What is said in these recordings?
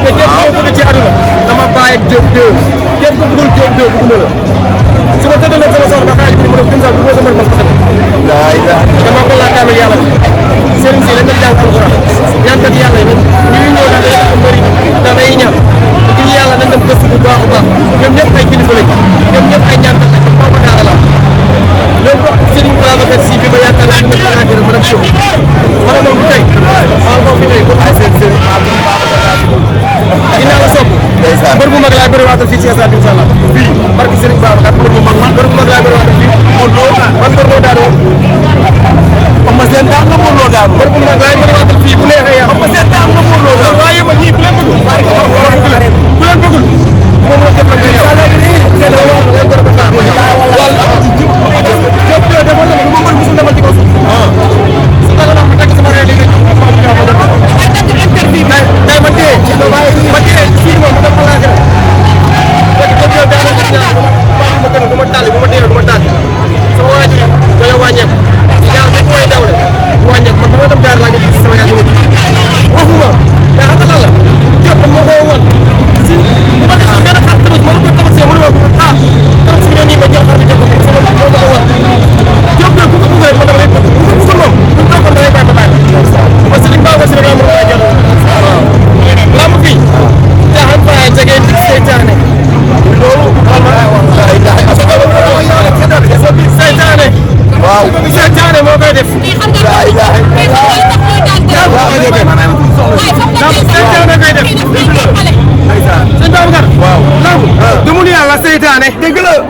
te képp koo bëgg ci àdduna dama bàyyi ak Diop 2 képp ku bëggul Diop 2 bëgguma la su ma tëddee nag sama soxna xaaj bi ma ne comme ça bu ma sama mas xasee dama ko laakaam ak yàlla sëriñ si lañ def jàng alxuraan ñaankat yàlla yi ñu ngi ñëw daal day bëri da day ñaan ngir yàlla nañ dem gëstu bu baax a baax ñoom ñëpp ay kilifa lañ ñoom ñëpp ay ñaankat lañ ma daara la loolu ko sëriñ Babacar Si bi ma yaakaar naa ne ma def show ma ne moom bu tey maa ngi ko fi tey comme ay seen sëriñ ginnaaw la sopp mbër bu mag laay bëri waatal fii ci stade incha allah fii barki sëriñ Babacar mbër bu mag laay bëri waatal fii man mbër moo daanoo ma seen daan nga Modou Lo daanu mbër bu mag laay bëri waatal fii bu neexee yàlla ma seen daan nga Modou Lo daanu waaye ma ñii bu leen bëggul bu leen bëggul moom la jëfal nga yow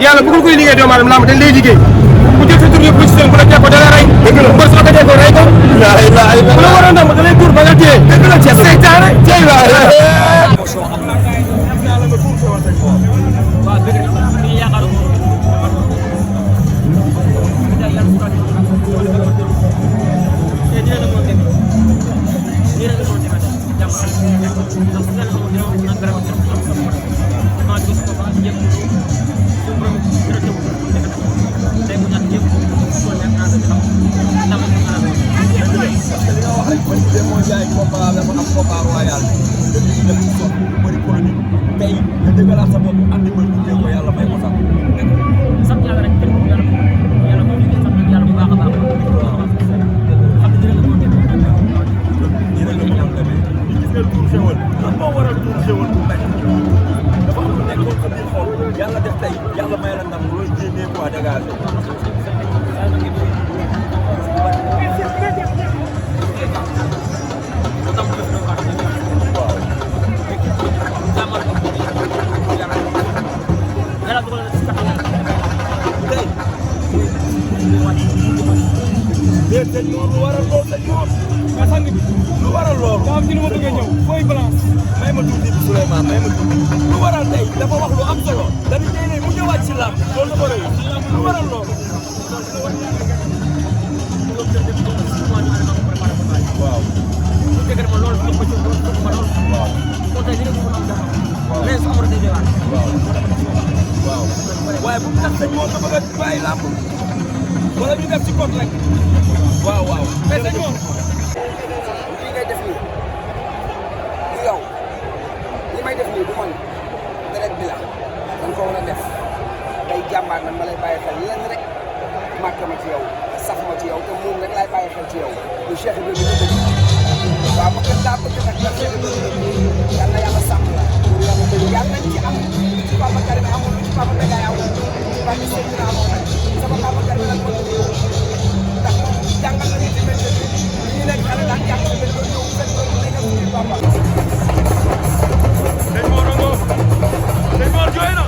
yàlla bëggul koy liggéey doomu aadama lamb dañ lay liggéey bu jël sa tur yëpp ci seen bu la jàppoo da la rey mbër soo ko jël ko rey ko bu la waroon ndam da lay tur ba nga téye dëgg la ci seytaane cey waaye bu mu tax sëñ moo ko bëgg a bàyyi làmb wala ñu def ci code rek waaw waaw mais sëñ moom lii ngay def nii du yow li may def nii du man deret bi la dañ ko war a def day jàmbaar man ma lay bàyyi xel lenn rek màkk ma ci yow saf ma ci yow te moom rek laay bàyyi xel ci yow lu Cheikh Ibrahima bi dëgg waaw ma gën daa bëgg nag la Cheikh Ibrahima yal na yàlla sàmm la yàlla nañ ci am ci Papa Karim amul ci Papa Begaay amul ci Papa Seydina amul sama Papa Karim nag ma tudd ndax jàngal nañu ci métier bi ñu nekk xale daan jàng ci métier bi ñëw fekk ko nekkal suñu papa sëñ Mor Ngo sëñ Mor jooy na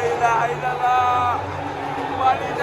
ilaha illallah. Mali